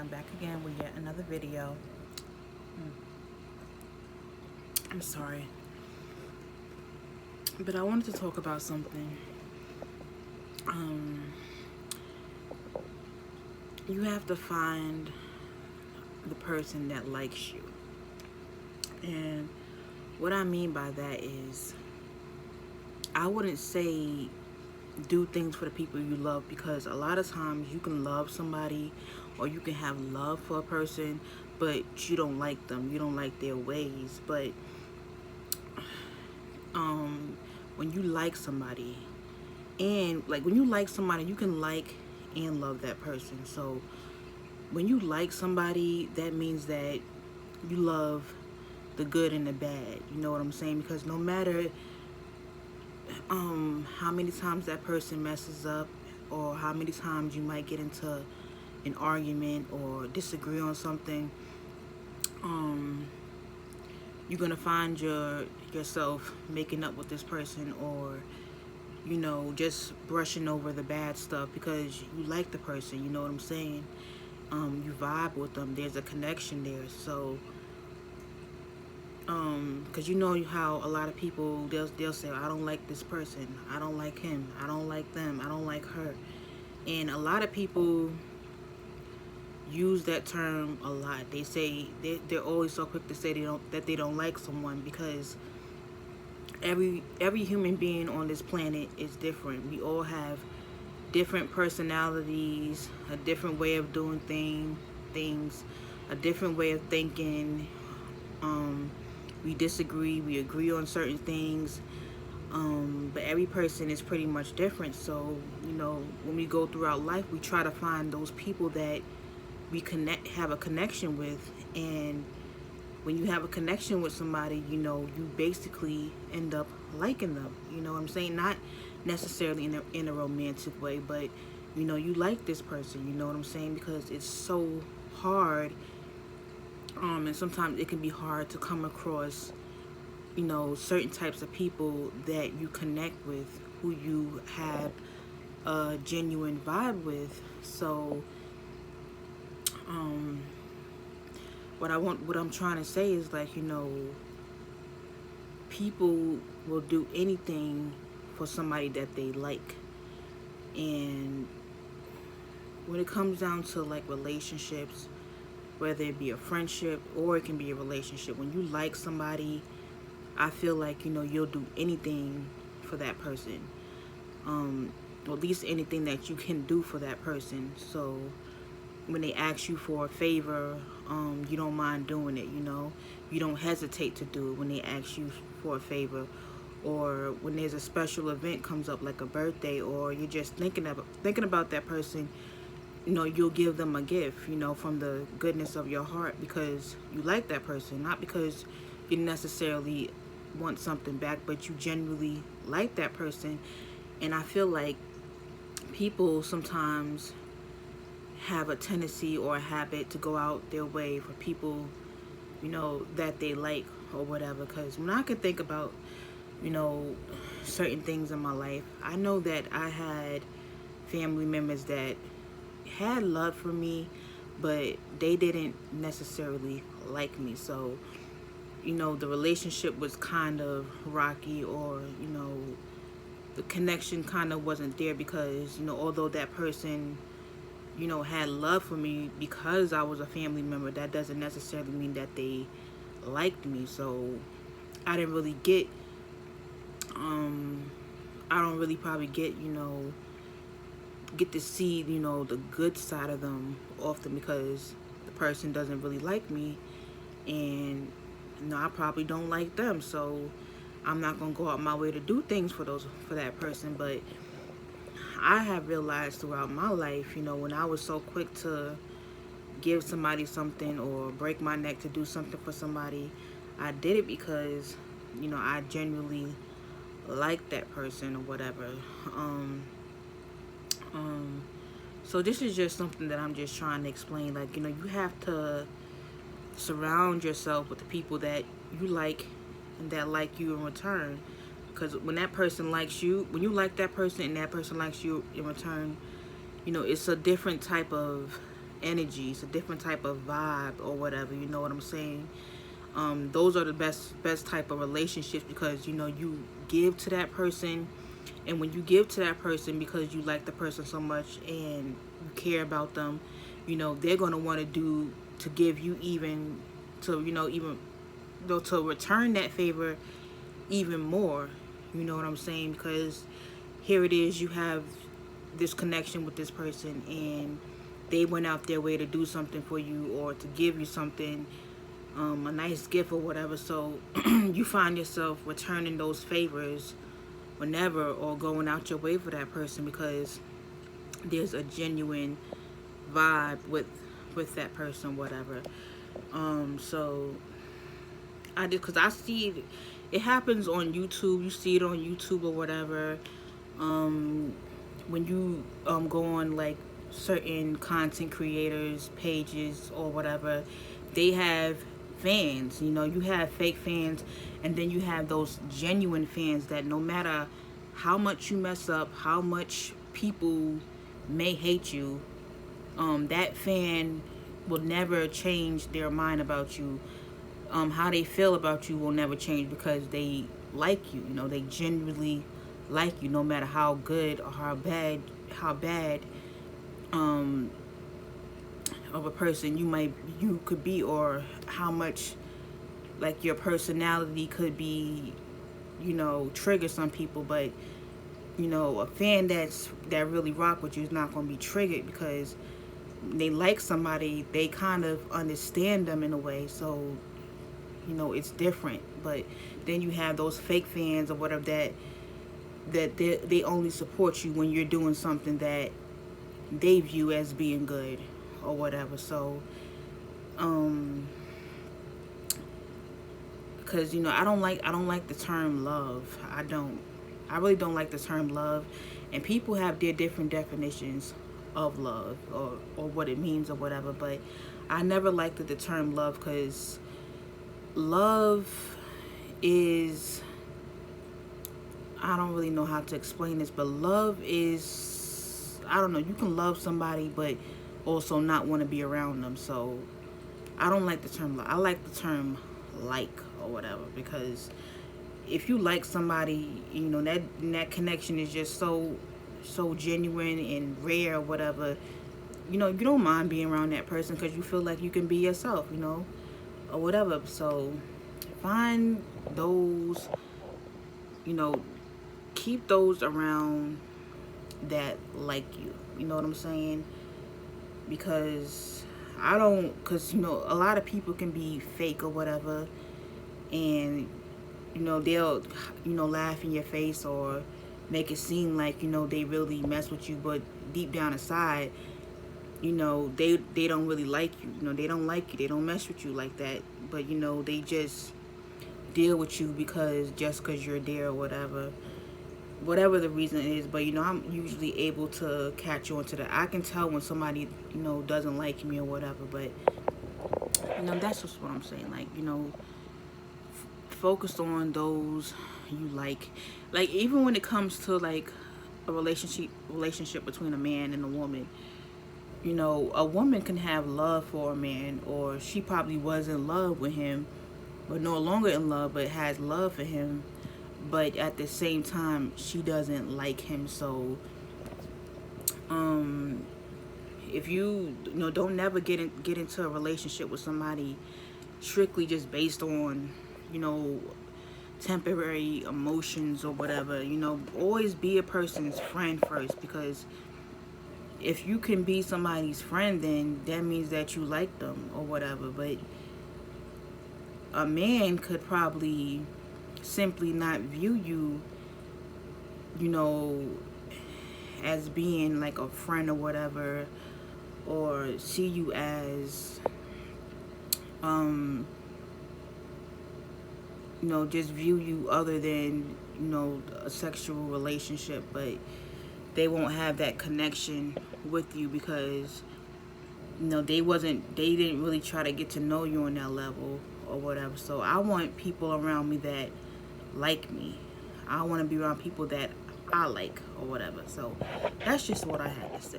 I'm back again with yet another video. I'm sorry, but I wanted to talk about something. Um, you have to find the person that likes you. And what I mean by that is, I wouldn't say do things for the people you love, because a lot of times you can love somebody or you can have love for a person, but you don't like them. You don't like their ways. But when you like somebody, and like when you like somebody, you can like and love that person. So when you like somebody, that means that you love the good and the bad. You know what I'm saying? Because no matter how many times that person messes up, or how many times you might get into an argument or disagree on something, you're gonna find yourself making up with this person, or just brushing over the bad stuff because you like the person. You know what I'm saying? You vibe with them. There's a connection there. So because you know how a lot of people, they'll say, I don't like this person, I don't like him, I don't like them, I don't like her. And a lot of people use that term a lot. They say they're always so quick to say they don't like someone, because every human being on this planet is different. We all have different personalities, a different way of doing things, a different way of thinking. We disagree, we agree on certain things, but every person is pretty much different. So when we go throughout life, we try to find those people that we have a connection with. And when you have a connection with somebody, you basically end up liking them. You know what I'm saying? Not necessarily in a romantic way, but you like this person. You know what I'm saying? Because it's so hard, and sometimes it can be hard to come across certain types of people that you connect with, who you have a genuine vibe with. So what I'm trying to say is, like, people will do anything for somebody that they like. And when it comes down to like relationships, whether it be a friendship or it can be a relationship, when you like somebody, I feel like you'll do anything for that person, or at least anything that you can do for that person. So when they ask you for a favor, you don't mind doing it. You don't hesitate to do it when they ask you for a favor, or when there's a special event comes up like a birthday, or you're just thinking about that person. You'll give them a gift, from the goodness of your heart, because you like that person, not because you necessarily want something back, but you genuinely like that person. And I feel like people sometimes have a tendency or a habit to go out their way for people, that they like or whatever. Because when I can think about, certain things in my life, I know that I had family members that had love for me, but they didn't necessarily like me. So the relationship was kind of rocky, or the connection kind of wasn't there, because although that person had love for me because I was a family member, that doesn't necessarily mean that they liked me. So I didn't really get I don't really probably get to see the good side of them often, because the person doesn't really like me, and I probably don't like them. So I'm not gonna go out my way to do things for that person. But I have realized throughout my life, when I was so quick to give somebody something or break my neck to do something for somebody, I did it because I genuinely liked that person or whatever. So this is just something that I'm just trying to explain. Like, you have to surround yourself with the people that you like and that like you in return. Because when that person likes you, when you like that person and that person likes you in return, it's a different type of energy, it's a different type of vibe or whatever, you know what I'm saying? Those are the best type of relationships, because you know you give to that person, and when you give to that person because you like the person so much and you care about them, you know they're going to want to do to give you even to, you know, even though to return that favor even more, you know what I'm saying? Because here it is, you have this connection with this person, and they went out their way to do something for you or to give you something, a nice gift or whatever. So you find yourself returning those favors whenever, or going out your way for that person, because there's a genuine vibe with that person, whatever. So I did, because I see it happens on YouTube. You see it on YouTube or whatever. When you go on like certain content creators pages or whatever, they have fans. You know, you have fake fans, and then you have those genuine fans that no matter how much you mess up, how much people may hate you, that fan will never change their mind about you. How they feel about you will never change, because they like you. You know, they genuinely like you, no matter how good or how bad um, of a person you could be, or how much like your personality could be, you know, trigger some people. But you know, a fan that really rock with you is not going to be triggered, because they like somebody, they kind of understand them in a way. So you know, it's different. But then you have those fake fans or whatever that they only support you when you're doing something that they view as being good or whatever. So because you know, I don't like the term love. I really don't like the term love, and people have their different definitions of love, or what it means or whatever. But I never liked the term love, because love is, I don't really know how to explain this, but love is, I don't know, you can love somebody but also not want to be around them. So I don't like the term love. I like the term like or whatever, because if you like somebody, you know, that connection is just so genuine and rare or whatever, you know, you don't mind being around that person because you feel like you can be yourself, you know, or whatever. So find those, you know, keep those around that like you know what I'm saying? Because because you know, a lot of people can be fake or whatever, and you know, they'll, you know, laugh in your face or make it seem like, you know, they really mess with you, but deep down inside, you know, they don't really like you. You know, they don't like you, they don't mess with you like that, but you know, they just deal with you because you're there or whatever the reason is. But you know, I'm usually able to catch on to that. I can tell when somebody, you know, doesn't like me or whatever. But you know, that's just what I'm saying. Like, you know, focus on those you like even when it comes to like a relationship between a man and a woman. You know, a woman can have love for a man, or she probably was in love with him but no longer in love, but has love for him, but at the same time she doesn't like him. So if you know, don't never get into a relationship with somebody strictly just based on, you know, temporary emotions or whatever. You know, always be a person's friend first, because if you can be somebody's friend, then that means that you like them or whatever. But a man could probably simply not view you, you know, as being like a friend or whatever, or see you as you know, just view you other than, you know, a sexual relationship. But they won't have that connection with you because, you know, they didn't really try to get to know you on that level or whatever. So I want people around me that like me. I want to be around people that I like or whatever. So that's just what I had to say.